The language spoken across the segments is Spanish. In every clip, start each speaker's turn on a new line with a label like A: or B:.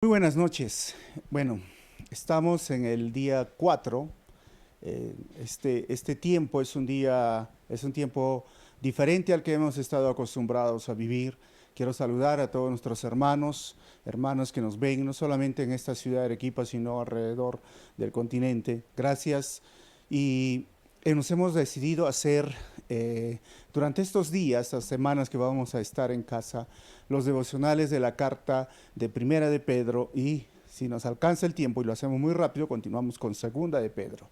A: Muy buenas noches. Bueno, estamos en el día 4. Este tiempo es un tiempo diferente al que hemos estado acostumbrados a vivir. Quiero saludar a todos nuestros hermanos que nos ven, no solamente en esta ciudad de Arequipa, sino alrededor del continente. Gracias. Y nos hemos decidido hacer durante estos días, estas semanas que vamos a estar en casa, los devocionales de la carta de Primera de Pedro, y si nos alcanza el tiempo y lo hacemos muy rápido, continuamos con Segunda de Pedro.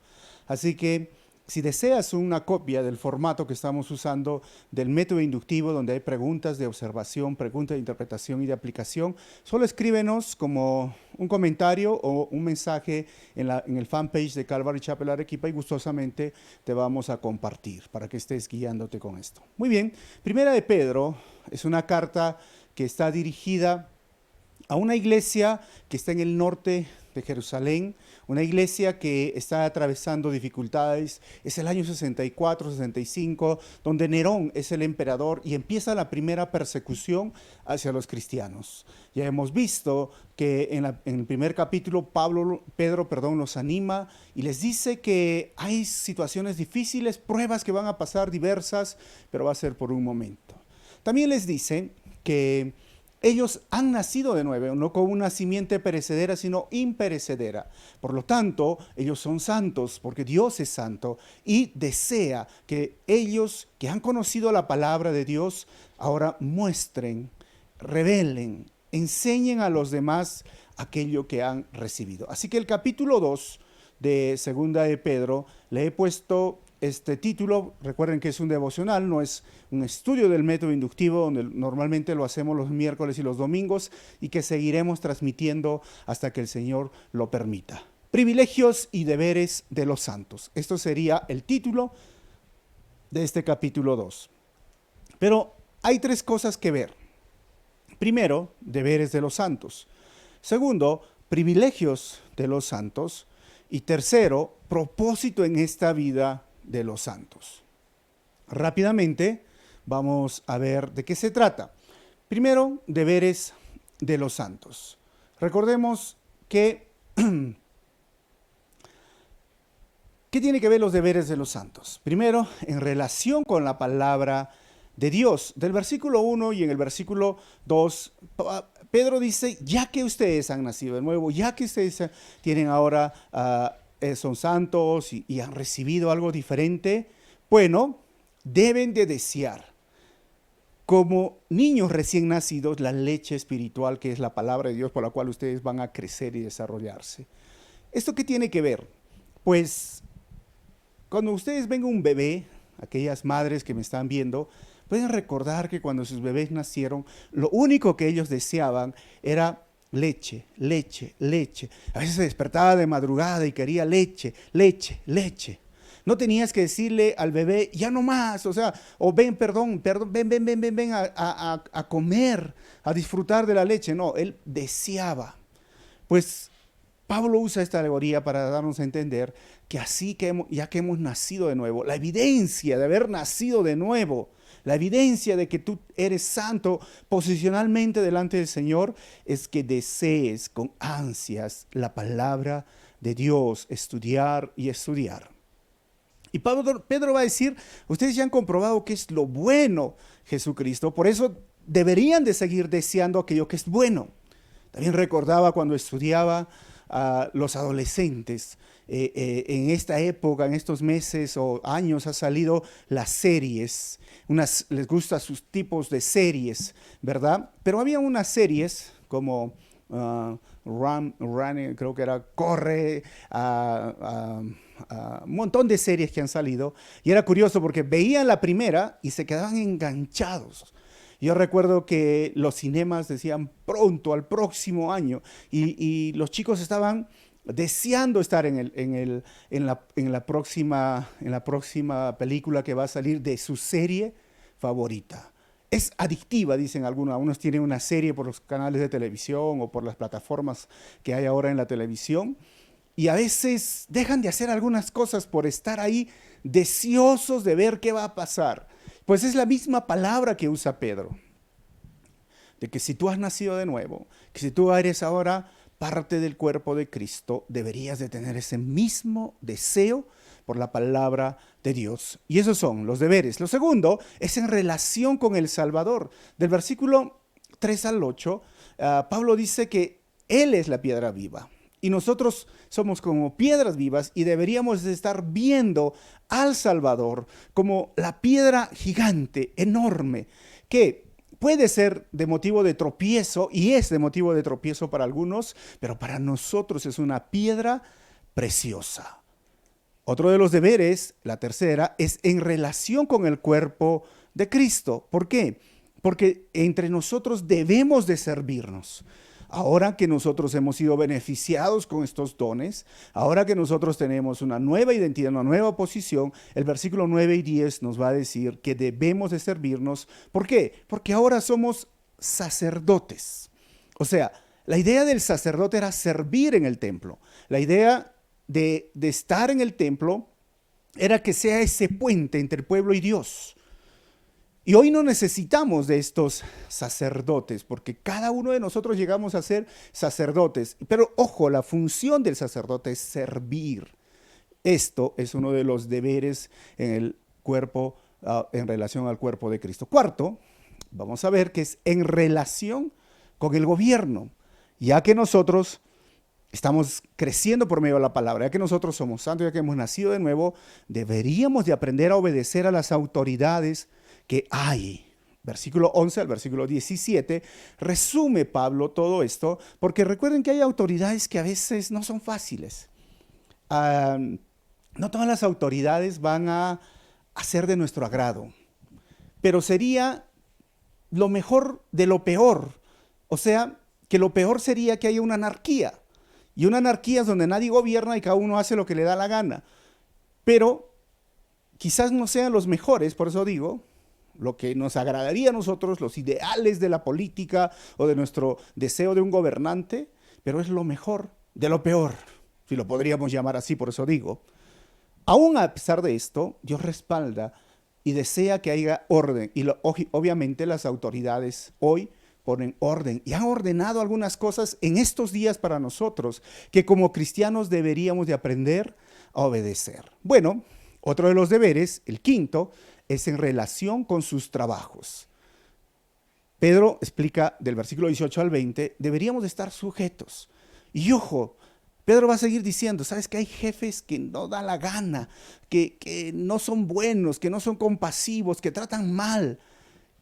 A: Así que si deseas una copia del formato que estamos usando del método inductivo, donde hay preguntas de observación, preguntas de interpretación y de aplicación, solo escríbenos como un comentario o un mensaje en el fanpage de Calvary Chapel Arequipa y gustosamente te vamos a compartir para que estés guiándote con esto. Muy bien, Primera de Pedro es una carta que está dirigida a una iglesia que está en el norte de Jerusalén, una iglesia que está atravesando dificultades. Es el año 64, 65, donde Nerón es el emperador y empieza la primera persecución hacia los cristianos. Ya hemos visto que en el primer capítulo Pedro los anima y les dice que hay situaciones difíciles, pruebas que van a pasar diversas, pero va a ser por un momento. También les dice que ellos han nacido de nuevo, no con una simiente perecedera, sino imperecedera. Por lo tanto, ellos son santos, porque Dios es santo, y desea que ellos que han conocido la palabra de Dios, ahora muestren, revelen, enseñen a los demás aquello que han recibido. Así que el capítulo 2 de Segunda de Pedro le he puesto este título. Recuerden que es un devocional, no es un estudio del método inductivo, donde normalmente lo hacemos los miércoles y los domingos y que seguiremos transmitiendo hasta que el Señor lo permita. Privilegios y deberes de los santos. Esto sería el título de este capítulo 2. Pero hay tres cosas que ver. Primero, deberes de los santos. Segundo, privilegios de los santos. Y tercero, propósito en esta vida de los santos. Rápidamente vamos a ver de qué se trata. Primero, deberes de los santos. Recordemos que ¿qué tiene que ver los deberes de los santos? Primero, en relación con la palabra de Dios. Del versículo 1 y en el versículo 2, Pedro dice, ya que ustedes han nacido de nuevo, ya que ustedes tienen ahora son santos y han recibido algo diferente, bueno, deben de desear como niños recién nacidos la leche espiritual, que es la palabra de Dios por la cual ustedes van a crecer y desarrollarse. ¿Esto qué tiene que ver? Pues cuando ustedes ven un bebé, aquellas madres que me están viendo, pueden recordar que cuando sus bebés nacieron, lo único que ellos deseaban era leche, leche, leche. A veces se despertaba de madrugada y quería leche, leche, leche. No tenías que decirle al bebé, ya no más, o ven, ven a comer, a disfrutar de la leche. No, él deseaba. Pues Pablo usa esta alegoría para darnos a entender que ya que hemos nacido de nuevo, la evidencia de haber nacido de nuevo, la evidencia de que tú eres santo posicionalmente delante del Señor, es que desees con ansias la palabra de Dios, estudiar y estudiar. Y Pedro va a decir, ustedes ya han comprobado que es lo bueno Jesucristo, por eso deberían de seguir deseando aquello que es bueno. También recordaba cuando estudiaba a los adolescentes. En esta época, en estos meses o años, ha salido las series. Les gustan sus tipos de series, ¿verdad? Pero había unas series como Run, creo que era Corre, un montón de series que han salido. Y era curioso porque veían la primera y se quedaban enganchados. Yo recuerdo que los cinemas decían pronto, al próximo año, y los chicos estaban deseando estar en la próxima película que va a salir de su serie favorita. Es adictiva, dicen algunos tienen una serie por los canales de televisión o por las plataformas que hay ahora en la televisión, y a veces dejan de hacer algunas cosas por estar ahí deseosos de ver qué va a pasar. Pues es la misma palabra que usa Pedro, de que si tú has nacido de nuevo, que si tú eres ahora parte del cuerpo de Cristo, deberías de tener ese mismo deseo por la palabra de Dios. Y esos son los deberes. Lo segundo es en relación con el Salvador. Del versículo 3 al 8, Pablo dice que Él es la piedra viva. Y nosotros somos como piedras vivas y deberíamos de estar viendo al Salvador como la piedra gigante, enorme, que puede ser de motivo de tropiezo y es de motivo de tropiezo para algunos, pero para nosotros es una piedra preciosa. Otro de los deberes, la tercera, es en relación con el cuerpo de Cristo. ¿Por qué? Porque entre nosotros debemos de servirnos. Ahora que nosotros hemos sido beneficiados con estos dones, ahora que nosotros tenemos una nueva identidad, una nueva posición, el versículo 9 y 10 nos va a decir que debemos de servirnos. ¿Por qué? Porque ahora somos sacerdotes. O sea, la idea del sacerdote era servir en el templo. La idea de estar en el templo era que sea ese puente entre el pueblo y Dios. Y hoy no necesitamos de estos sacerdotes, porque cada uno de nosotros llegamos a ser sacerdotes. Pero ojo, la función del sacerdote es servir. Esto es uno de los deberes en el cuerpo, en relación al cuerpo de Cristo. Cuarto, vamos a ver que es en relación con el gobierno, ya que nosotros estamos creciendo por medio de la palabra, ya que nosotros somos santos, ya que hemos nacido de nuevo, deberíamos de aprender a obedecer a las autoridades que hay. Versículo 11 al versículo 17, resume Pablo todo esto, porque recuerden que hay autoridades que a veces no son fáciles. No todas las autoridades van a ser de nuestro agrado, pero sería lo mejor de lo peor. O sea, que lo peor sería que haya una anarquía. Y una anarquía es donde nadie gobierna y cada uno hace lo que le da la gana. Pero quizás no sean los mejores, por eso digo, lo que nos agradaría a nosotros, los ideales de la política o de nuestro deseo de un gobernante, pero es lo mejor de lo peor, si lo podríamos llamar así, por eso digo. Aún a pesar de esto, Dios respalda y desea que haya orden. Y obviamente las autoridades hoy ponen orden y han ordenado algunas cosas en estos días para nosotros que como cristianos deberíamos de aprender a obedecer. Bueno, otro de los deberes, el quinto, es en relación con sus trabajos. Pedro explica del versículo 18 al 20, deberíamos de estar sujetos. Y ojo, Pedro va a seguir diciendo, ¿sabes que hay jefes que no da la gana, que no son buenos, que no son compasivos, que tratan mal?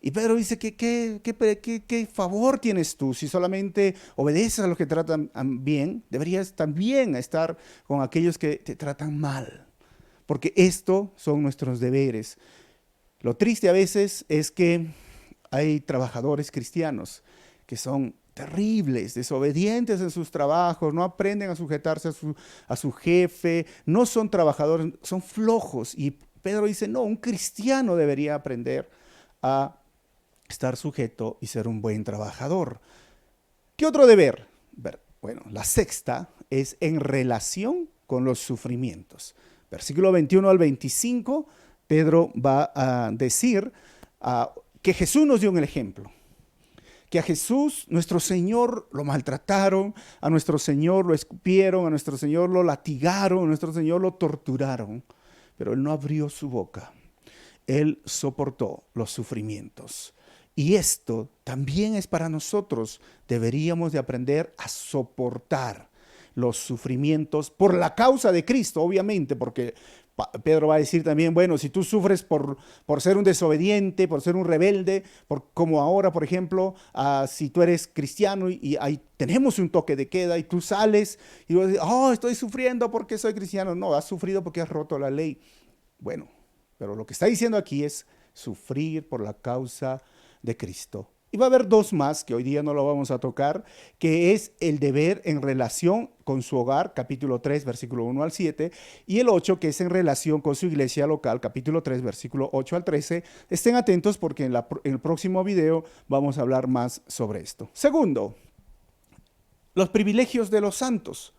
A: Y Pedro dice, ¿qué favor tienes tú? Si solamente obedeces a los que tratan bien, deberías también estar con aquellos que te tratan mal. Porque estos son nuestros deberes. Lo triste a veces es que hay trabajadores cristianos que son terribles, desobedientes en sus trabajos, no aprenden a sujetarse a su jefe, no son trabajadores, son flojos. Y Pedro dice, no, un cristiano debería aprender a estar sujeto y ser un buen trabajador. ¿Qué otro deber? Bueno, la sexta es en relación con los sufrimientos. Versículo 21 al 25, Pedro va a decir que Jesús nos dio un ejemplo. Que a Jesús, nuestro Señor, lo maltrataron, a nuestro Señor lo escupieron, a nuestro Señor lo latigaron, a nuestro Señor lo torturaron, pero Él no abrió su boca. Él soportó los sufrimientos. Y esto también es para nosotros. Deberíamos de aprender a soportar los sufrimientos por la causa de Cristo, obviamente, porque Pedro va a decir también, bueno, si tú sufres por ser un desobediente, por ser un rebelde, como ahora, por ejemplo, si tú eres cristiano y ahí tenemos un toque de queda y tú sales y vas a decir, oh, estoy sufriendo porque soy cristiano. No, has sufrido porque has roto la ley. Bueno, pero lo que está diciendo aquí es sufrir por la causa de Cristo. Y va a haber dos más que hoy día no lo vamos a tocar, que es el deber en relación con su hogar, capítulo 3, versículo 1 al 7, y el 8, que es en relación con su iglesia local, capítulo 3, versículo 8 al 13. Estén atentos porque en el próximo video vamos a hablar más sobre esto. Segundo, los privilegios de los santos.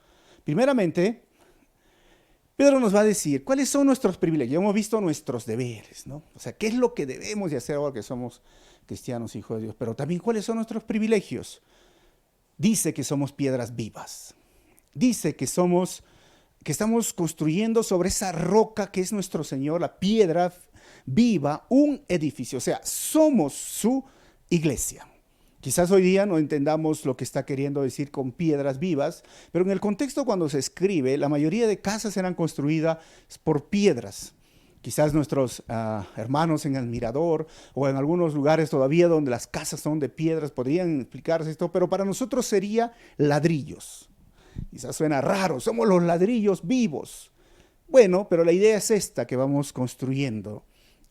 A: Primeramente, Pedro nos va a decir cuáles son nuestros privilegios. Hemos visto nuestros deberes, ¿no? O sea, qué es lo que debemos de hacer ahora que somos cristianos, hijos de Dios, pero también cuáles son nuestros privilegios. dice que somos piedras vivas. Dice que estamos construyendo sobre esa roca que es nuestro Señor, la piedra viva, un edificio. O sea, somos su iglesia. Quizás hoy día no entendamos lo que está queriendo decir con piedras vivas, pero en el contexto cuando se escribe, la mayoría de casas eran construidas por piedras. Quizás nuestros hermanos en el Mirador o en algunos lugares todavía donde las casas son de piedras podrían explicarse esto, pero para nosotros sería ladrillos. Quizás suena raro, somos los ladrillos vivos. Bueno, pero la idea es esta, que vamos construyendo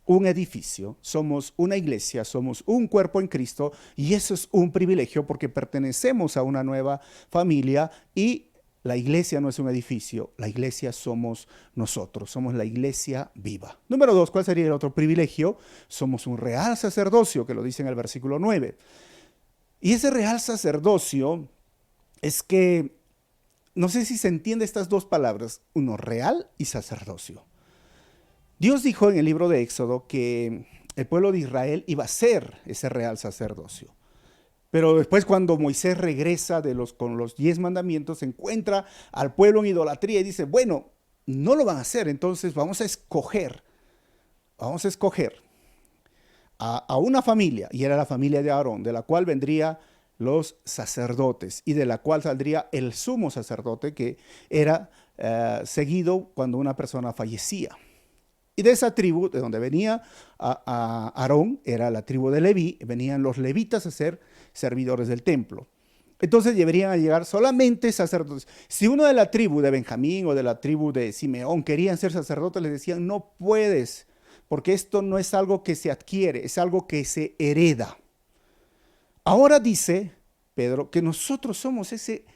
A: un edificio, somos una iglesia, somos un cuerpo en Cristo, y eso es un privilegio porque pertenecemos a una nueva familia, y la iglesia no es un edificio, la iglesia somos nosotros, somos la iglesia viva. Número 2, ¿cuál sería el otro privilegio? Somos un real sacerdocio, que lo dice en el versículo 9. Y ese real sacerdocio es que, no sé si se entiende estas dos palabras, uno, real y sacerdocio. Dios dijo en el libro de Éxodo que el pueblo de Israel iba a ser ese real sacerdocio. Pero después, cuando Moisés regresa con los 10 mandamientos, encuentra al pueblo en idolatría y dice, bueno, no lo van a hacer, entonces vamos a escoger a una familia, y era la familia de Aarón, de la cual vendría los sacerdotes y de la cual saldría el sumo sacerdote, que era seguido cuando una persona fallecía. Y de esa tribu, de donde venía a Aarón, era la tribu de Leví, venían los levitas a ser servidores del templo. Entonces deberían a llegar solamente sacerdotes. Si uno de la tribu de Benjamín o de la tribu de Simeón querían ser sacerdotes, les decían, no puedes, porque esto no es algo que se adquiere, es algo que se hereda. Ahora dice Pedro que nosotros somos ese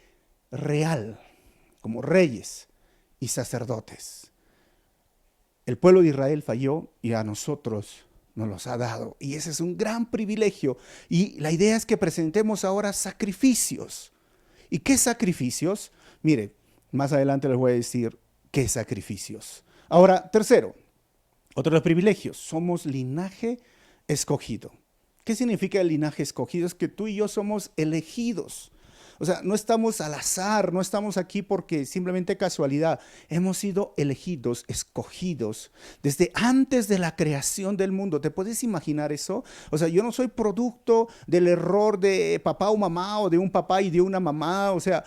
A: real, como reyes y sacerdotes. El pueblo de Israel falló y a nosotros nos los ha dado. Y ese es un gran privilegio. Y la idea es que presentemos ahora sacrificios. ¿Y qué sacrificios? Mire, más adelante les voy a decir qué sacrificios. Ahora, tercero, otro de los privilegios, somos linaje escogido. ¿Qué significa el linaje escogido? Es que tú y yo somos elegidos. O sea, no estamos al azar, no estamos aquí porque simplemente casualidad. Hemos sido elegidos, escogidos desde antes de la creación del mundo. ¿Te puedes imaginar eso? O sea, yo no soy producto del error de papá o mamá, o de un papá y de una mamá. O sea,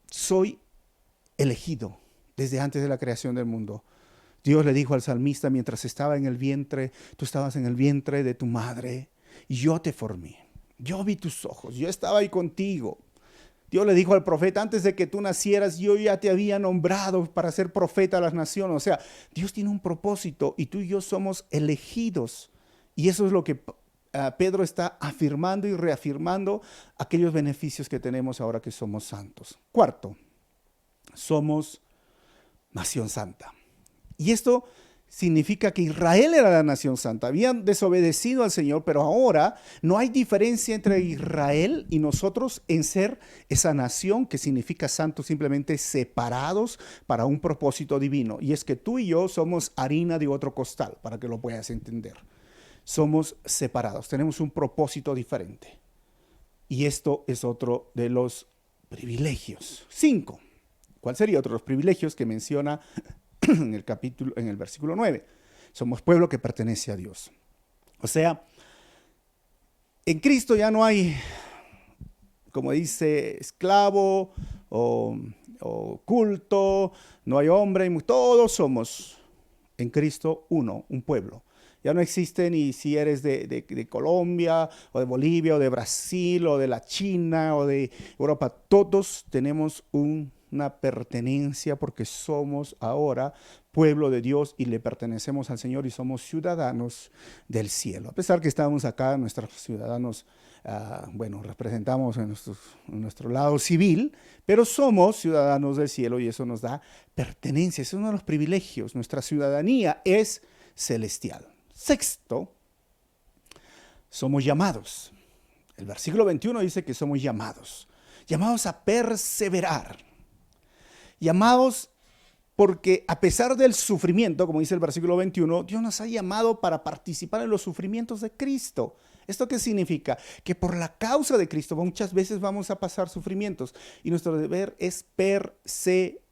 A: soy elegido desde antes de la creación del mundo. Dios le dijo al salmista mientras estaba en el vientre, tú estabas en el vientre de tu madre y yo te formé. Yo vi tus ojos, yo estaba ahí contigo. Dios le dijo al profeta, antes de que tú nacieras, yo ya te había nombrado para ser profeta a las naciones. O sea, Dios tiene un propósito y tú y yo somos elegidos. Y eso es lo que Pedro está afirmando y reafirmando, aquellos beneficios que tenemos ahora que somos santos. Cuarto, somos nación santa. Y esto significa que Israel era la nación santa. Habían desobedecido al Señor, pero ahora no hay diferencia entre Israel y nosotros en ser esa nación que significa santos, simplemente separados para un propósito divino. Y es que tú y yo somos harina de otro costal, para que lo puedas entender. Somos separados, tenemos un propósito diferente. Y esto es otro de los privilegios. 5. ¿Cuál sería otro de los privilegios que menciona en el versículo 9? Somos pueblo que pertenece a Dios. O sea, en Cristo ya no hay, como dice, esclavo o culto, no hay hombre, todos somos en Cristo uno, un pueblo. Ya no existe ni si eres de Colombia o de Bolivia o de Brasil o de la China o de Europa. Todos tenemos una pertenencia porque somos ahora pueblo de Dios y le pertenecemos al Señor y somos ciudadanos del cielo. A pesar que estamos acá, nuestros ciudadanos, representamos en nuestro lado civil, pero somos ciudadanos del cielo y eso nos da pertenencia. Es uno de los privilegios. Nuestra ciudadanía es celestial. 6, somos llamados. El versículo 21 dice que somos llamados a perseverar. Llamados porque a pesar del sufrimiento, como dice el versículo 21, Dios nos ha llamado para participar en los sufrimientos de Cristo. ¿Esto qué significa? Que por la causa de Cristo muchas veces vamos a pasar sufrimientos y nuestro deber es perseverar.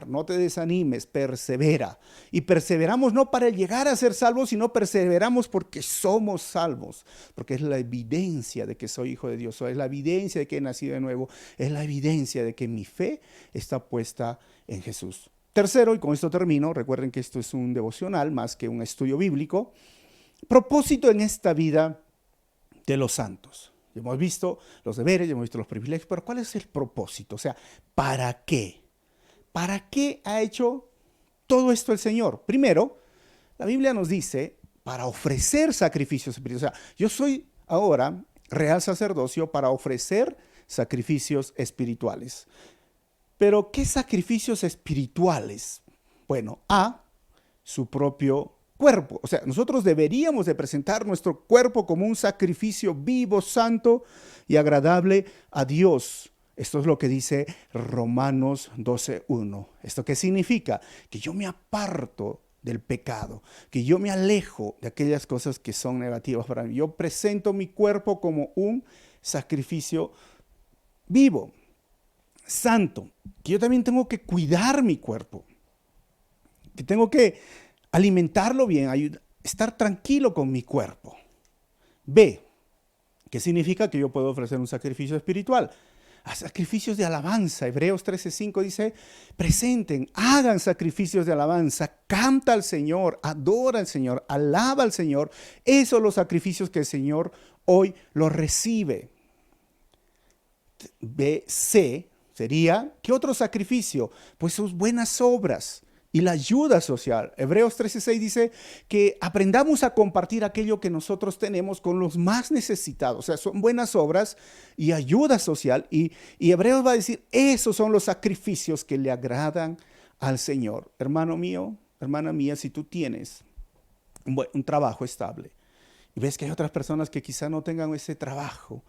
A: No te desanimes, persevera. Y perseveramos no para llegar a ser salvos, sino perseveramos porque somos salvos, porque es la evidencia de que soy hijo de Dios, es la evidencia de que he nacido de nuevo, es la evidencia de que mi fe está puesta en Jesús. Tercero, y con esto termino, recuerden que esto es un devocional más que un estudio bíblico. Propósito en esta vida de los santos. Ya hemos visto los deberes, ya hemos visto los privilegios, pero ¿cuál es el propósito? O sea, ¿para qué? ¿Para qué ha hecho todo esto el Señor? Primero, la Biblia nos dice para ofrecer sacrificios espirituales. O sea, yo soy ahora real sacerdocio para ofrecer sacrificios espirituales. Pero, ¿qué sacrificios espirituales? Bueno, su propio cuerpo. O sea, nosotros deberíamos de presentar nuestro cuerpo como un sacrificio vivo, santo y agradable a Dios. Esto es lo que dice Romanos 12:1. ¿Esto qué significa? Que yo me aparto del pecado, que yo me alejo de aquellas cosas que son negativas para mí. Yo presento mi cuerpo como un sacrificio vivo, santo, que yo también tengo que cuidar mi cuerpo, que tengo que alimentarlo bien, estar tranquilo con mi cuerpo. B, ¿qué significa? Que yo puedo ofrecer un sacrificio espiritual. A sacrificios de alabanza. Hebreos 13:5 dice, presenten, hagan sacrificios de alabanza, canta al Señor, adora al Señor, alaba al Señor. Esos son los sacrificios que el Señor hoy los recibe. B, C, sería, ¿qué otro sacrificio? Pues sus buenas obras y la ayuda social. Hebreos 13:6 dice que aprendamos a compartir aquello que nosotros tenemos con los más necesitados. O sea, son buenas obras y ayuda social. Y Hebreos va a decir, esos son los sacrificios que le agradan al Señor. Hermano mío, hermana mía, si tú tienes un trabajo estable y ves que hay otras personas que quizá no tengan ese trabajo,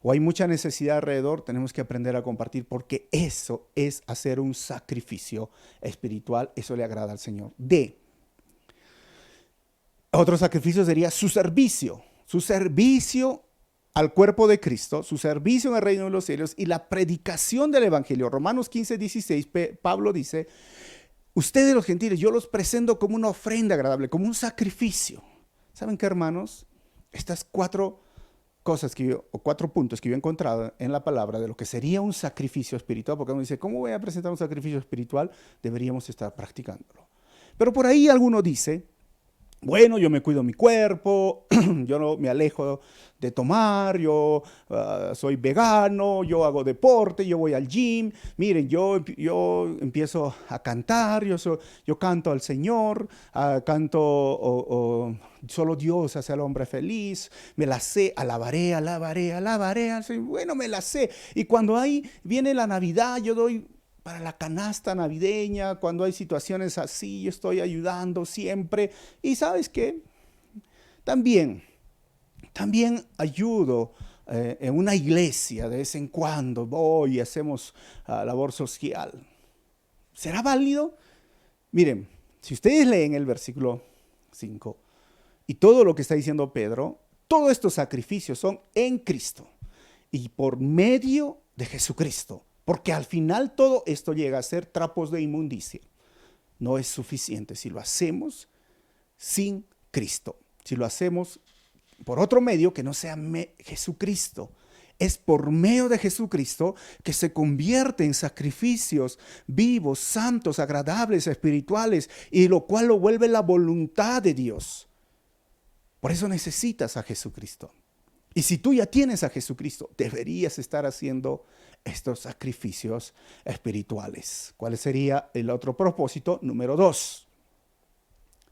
A: o hay mucha necesidad alrededor, tenemos que aprender a compartir porque eso es hacer un sacrificio espiritual, eso le agrada al Señor. D. Otro sacrificio sería su servicio al cuerpo de Cristo, su servicio en el reino de los cielos y la predicación del evangelio. Romanos 15:16, Pablo dice, ustedes los gentiles, yo los presento como una ofrenda agradable, como un sacrificio. ¿Saben qué, hermanos? Estas cuatro puntos que yo he encontrado en la palabra de lo que sería un sacrificio espiritual, porque uno dice, ¿cómo voy a presentar un sacrificio espiritual? Deberíamos estar practicándolo. Pero por ahí alguno dice, bueno, yo me cuido mi cuerpo, yo no me alejo de tomar, yo soy vegano, yo hago deporte, yo voy al gym. Miren, yo empiezo a cantar, yo canto al Señor, solo Dios hace al hombre feliz, me la sé, alabaré al Señor. Bueno, me la sé. Y cuando ahí viene la Navidad, yo doy para la canasta navideña, cuando hay situaciones así, yo estoy ayudando siempre. Y ¿sabes qué? También ayudo en una iglesia de vez en cuando, voy y hacemos labor social. ¿Será válido? Miren, si ustedes leen el versículo 5 y todo lo que está diciendo Pedro, todos estos sacrificios son en Cristo y por medio de Jesucristo. Porque al final todo esto llega a ser trapos de inmundicia. No es suficiente si lo hacemos sin Cristo. Si lo hacemos por otro medio que no sea Jesucristo. Es por medio de Jesucristo que se convierte en sacrificios vivos, santos, agradables, espirituales, y lo cual lo vuelve la voluntad de Dios. Por eso necesitas a Jesucristo. Y si tú ya tienes a Jesucristo, deberías estar haciendo estos sacrificios espirituales. ¿Cuál sería el otro propósito? Número 2.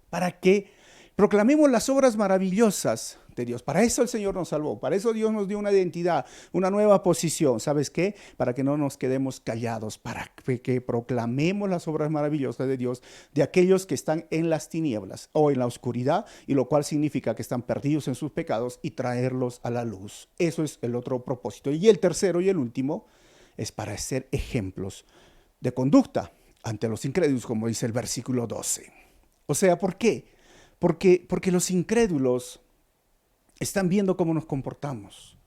A: Para que proclamemos las obras maravillosas de Dios. Para eso el Señor nos salvó. Para eso Dios nos dio una identidad, una nueva posición. ¿Sabes qué? Para que no nos quedemos callados. Para que proclamemos las obras maravillosas de Dios de aquellos que están en las tinieblas o en la oscuridad, y lo cual significa que están perdidos en sus pecados, y traerlos a la luz. Eso es el otro propósito. Y el tercero y el último es para ser ejemplos de conducta ante los incrédulos, como dice el versículo 12. O sea, ¿por qué? Porque los incrédulos Están viendo cómo nos comportamos.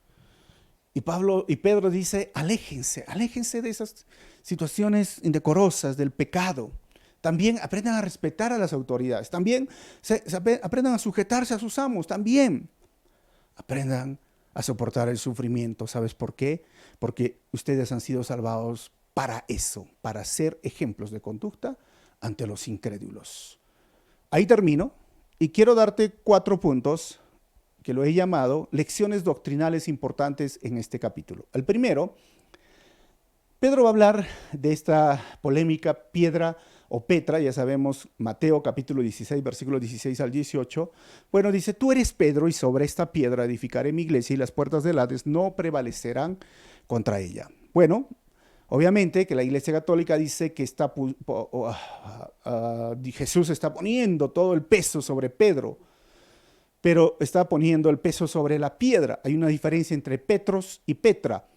A: Y Pedro dice, aléjense de esas situaciones indecorosas, del pecado. También aprendan a respetar a las autoridades. También aprendan a sujetarse a sus amos. También aprendan a soportar el sufrimiento. ¿Sabes por qué? Porque ustedes han sido salvados para eso, para ser ejemplos de conducta ante los incrédulos. Ahí termino y quiero darte 4 puntos que lo he llamado lecciones doctrinales importantes en este capítulo. El primero, Pedro va a hablar de esta polémica piedra o Petra, ya sabemos, Mateo capítulo 16, versículos 16 al 18. Bueno, dice, tú eres Pedro y sobre esta piedra edificaré mi iglesia y las puertas del Hades no prevalecerán contra ella. Bueno, obviamente que la Iglesia Católica dice que Jesús está poniendo todo el peso sobre Pedro, pero está poniendo el peso sobre la piedra. Hay una diferencia entre Petros y Petra.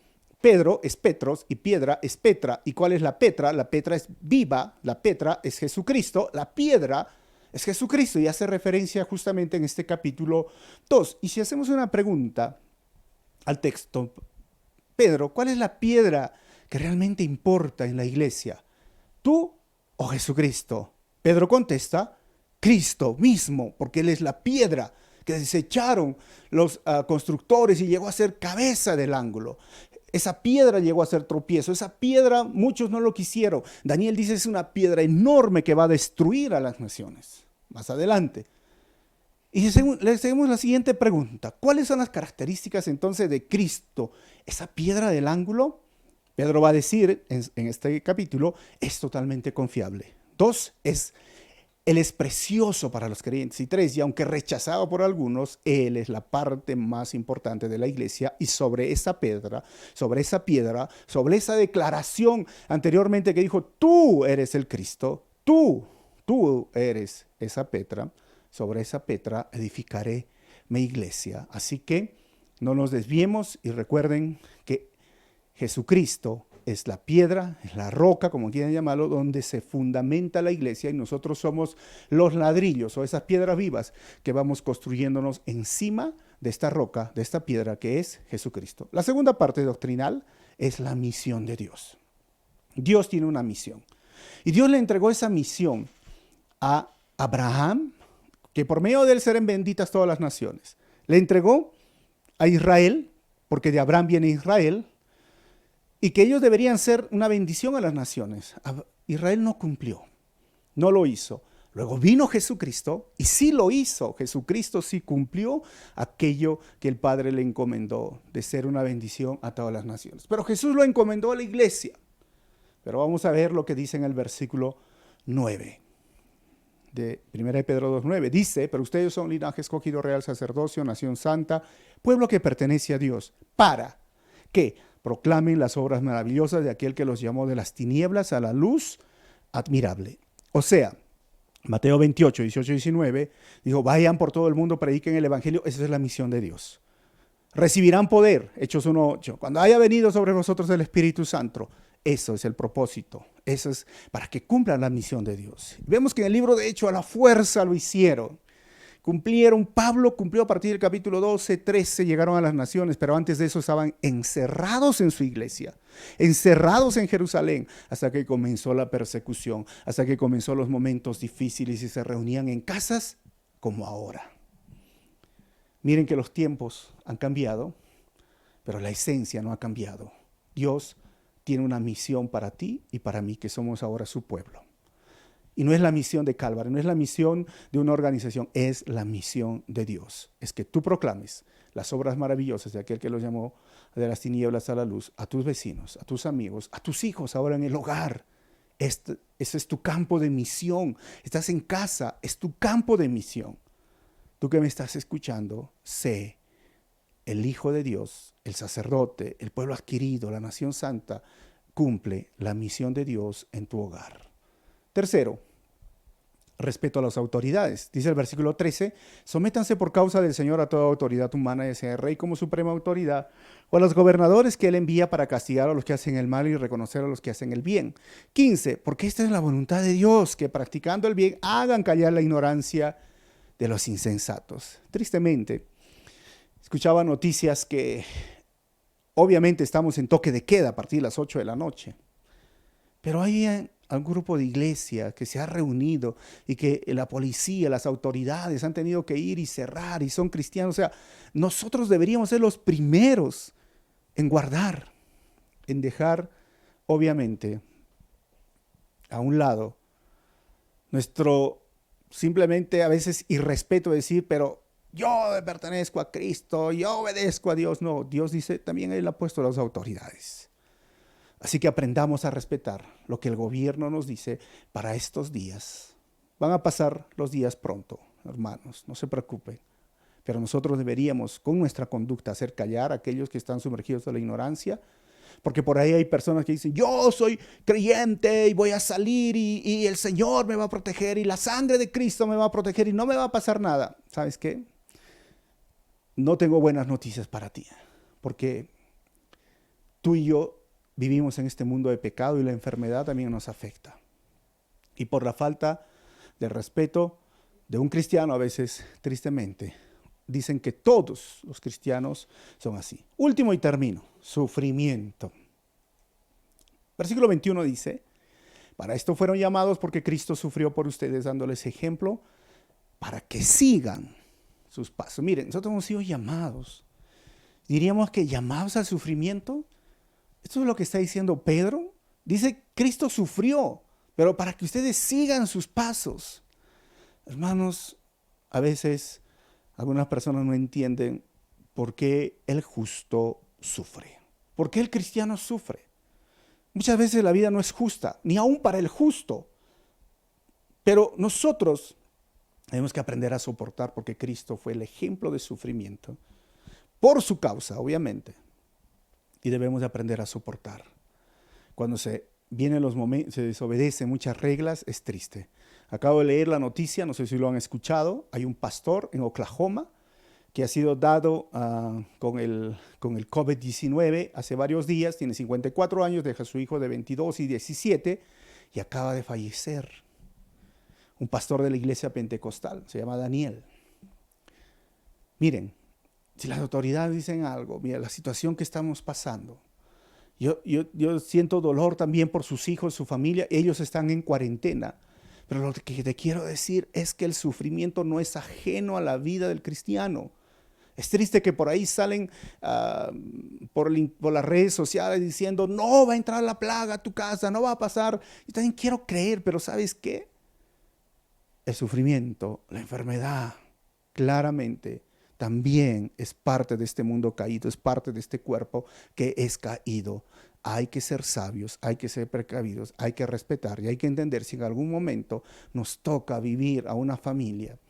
A: Pedro es Petros y piedra es Petra. ¿Y cuál es la Petra? La Petra es viva, la Petra es Jesucristo, la piedra es Jesucristo y hace referencia justamente en este capítulo 2. Y si hacemos una pregunta al texto, Pedro, ¿cuál es la piedra que realmente importa en la iglesia? ¿Tú o Jesucristo? Pedro contesta, Cristo mismo, porque Él es la piedra que desecharon los constructores y llegó a ser cabeza del ángulo. Esa piedra llegó a ser tropiezo. Esa piedra muchos no lo quisieron. Daniel dice es una piedra enorme que va a destruir a las naciones. Más adelante. Y le hacemos la siguiente pregunta. ¿Cuáles son las características entonces de Cristo? Esa piedra del ángulo, Pedro va a decir en este capítulo, es totalmente confiable. 2, Él es precioso para los creyentes. Y 3, y aunque rechazado por algunos, Él es la parte más importante de la iglesia. Y sobre esa piedra, sobre esa declaración anteriormente que dijo, tú eres el Cristo, tú eres esa Petra, sobre esa Petra edificaré mi iglesia. Así que no nos desviemos y recuerden que Jesucristo es la piedra, es la roca, como quieran llamarlo, donde se fundamenta la iglesia y nosotros somos los ladrillos o esas piedras vivas que vamos construyéndonos encima de esta roca, de esta piedra que es Jesucristo. La segunda parte doctrinal es la misión de Dios. Dios tiene una misión y Dios le entregó esa misión a Abraham, que por medio de él serán benditas todas las naciones. Le entregó a Israel, porque de Abraham viene Israel, y que ellos deberían ser una bendición a las naciones. Israel no cumplió, no lo hizo. Luego vino Jesucristo y sí lo hizo. Jesucristo sí cumplió aquello que el Padre le encomendó de ser una bendición a todas las naciones. Pero Jesús lo encomendó a la iglesia. Pero vamos a ver lo que dice en el versículo 9 de 1 Pedro 2:9. Dice, pero ustedes son linaje escogido, real sacerdocio, nación santa, pueblo que pertenece a Dios, para que proclamen las obras maravillosas de aquel que los llamó de las tinieblas a la luz admirable. O sea, Mateo 28, 18 y 19, dijo, vayan por todo el mundo, prediquen el evangelio. Esa es la misión de Dios. Recibirán poder, Hechos 1:8, cuando haya venido sobre vosotros el Espíritu Santo. Eso es el propósito. Eso es para que cumplan la misión de Dios. Vemos que en el libro de Hechos a la fuerza lo hicieron. Cumplieron, Pablo cumplió a partir del capítulo 12, 13, llegaron a las naciones, pero antes de eso estaban encerrados en su iglesia, encerrados en Jerusalén, hasta que comenzó la persecución, hasta que comenzó los momentos difíciles y se reunían en casas como ahora. Miren que los tiempos han cambiado, pero la esencia no ha cambiado. Dios tiene una misión para ti y para mí, que somos ahora su pueblo. Y no es la misión de Calvary, no es la misión de una organización, es la misión de Dios. Es que tú proclames las obras maravillosas de aquel que los llamó de las tinieblas a la luz, a tus vecinos, a tus amigos, a tus hijos ahora en el hogar. Ese es tu campo de misión. Estás en casa, es tu campo de misión. Tú que me estás escuchando, sé, el Hijo de Dios, el sacerdote, el pueblo adquirido, la nación santa, cumple la misión de Dios en tu hogar. Tercero, respeto a las autoridades. Dice el versículo 13, sométanse por causa del Señor a toda autoridad humana, ya sea el rey como suprema autoridad, o a los gobernadores que él envía para castigar a los que hacen el mal y reconocer a los que hacen el bien. 15, porque esta es la voluntad de Dios, que practicando el bien hagan callar la ignorancia de los insensatos. Tristemente, Escuchaba noticias que obviamente estamos en toque de queda a partir de las 8 de la noche, pero hay algún grupo de iglesia que se ha reunido y que la policía, las autoridades han tenido que ir y cerrar y son cristianos. O sea, nosotros deberíamos ser los primeros en guardar, en dejar, obviamente, a un lado nuestro simplemente a veces irrespeto de decir, pero yo pertenezco a Cristo, yo obedezco a Dios. No, Dios dice, también Él ha puesto las autoridades. Así que aprendamos a respetar lo que el gobierno nos dice para estos días. Van a pasar los días pronto, hermanos, no se preocupen. Pero nosotros deberíamos, con nuestra conducta, hacer callar a aquellos que están sumergidos en la ignorancia, porque por ahí hay personas que dicen, yo soy creyente y voy a salir y el Señor me va a proteger y la sangre de Cristo me va a proteger y no me va a pasar nada. ¿Sabes qué? No tengo buenas noticias para ti, porque tú y yo vivimos en este mundo de pecado y la enfermedad también nos afecta. Y por la falta de respeto de un cristiano, a veces, tristemente, dicen que todos los cristianos son así. Último y termino, sufrimiento. Versículo 21 dice, para esto fueron llamados porque Cristo sufrió por ustedes dándoles ejemplo para que sigan sus pasos. Miren, nosotros hemos sido llamados. Diríamos que llamados al sufrimiento. Esto es lo que está diciendo Pedro. Dice, Cristo sufrió, pero para que ustedes sigan sus pasos. Hermanos, a veces algunas personas no entienden por qué el justo sufre. ¿Por qué el cristiano sufre? Muchas veces la vida no es justa, ni aún para el justo. Pero nosotros tenemos que aprender a soportar porque Cristo fue el ejemplo de sufrimiento. Por su causa, obviamente. Y debemos de aprender a soportar. Cuando se vienen los momentos, se desobedecen muchas reglas, es triste. Acabo de leer la noticia, no sé si lo han escuchado, hay un pastor en Oklahoma que ha sido dado con el COVID-19 hace varios días, tiene 54 años, deja a su hijo de 22 y 17 y acaba de fallecer. Un pastor de la iglesia pentecostal, se llama Daniel. Miren, si las autoridades dicen algo, mira la situación que estamos pasando. Yo siento dolor también por sus hijos, su familia, ellos están en cuarentena. Pero lo que te quiero decir es que el sufrimiento no es ajeno a la vida del cristiano. Es triste que por ahí salen por las redes sociales diciendo, no va a entrar la plaga a tu casa, no va a pasar. Yo también quiero creer, pero ¿sabes qué? El sufrimiento, la enfermedad, claramente también es parte de este mundo caído, es parte de este cuerpo que es caído. Hay que ser sabios, hay que ser precavidos, hay que respetar y hay que entender si en algún momento nos toca vivir a una familia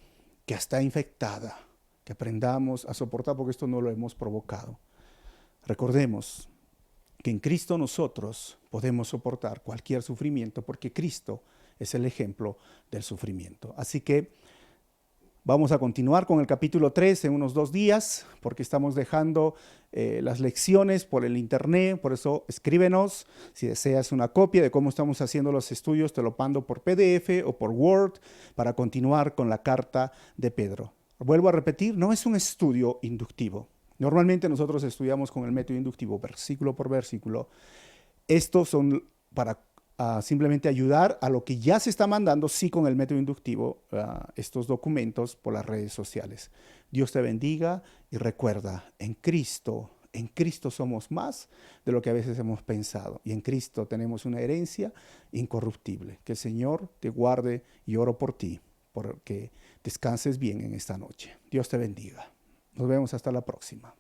A: que está infectada, que aprendamos a soportar porque esto no lo hemos provocado. Recordemos que en Cristo nosotros podemos soportar cualquier sufrimiento porque Cristo es el ejemplo del sufrimiento. Así que vamos a continuar con el capítulo 3 en unos 2 días, porque estamos dejando las lecciones por el internet, por eso escríbenos si deseas una copia de cómo estamos haciendo los estudios, te lo mando por PDF o por Word para continuar con la carta de Pedro. Vuelvo a repetir, no es un estudio inductivo. Normalmente nosotros estudiamos con el método inductivo, versículo por versículo. Estos son para simplemente ayudar a lo que ya se está mandando, sí, con el método inductivo, estos documentos por las redes sociales. Dios te bendiga y recuerda, en Cristo somos más de lo que a veces hemos pensado. Y en Cristo tenemos una herencia incorruptible. Que el Señor te guarde y oro por ti, porque descanses bien en esta noche. Dios te bendiga. Nos vemos hasta la próxima.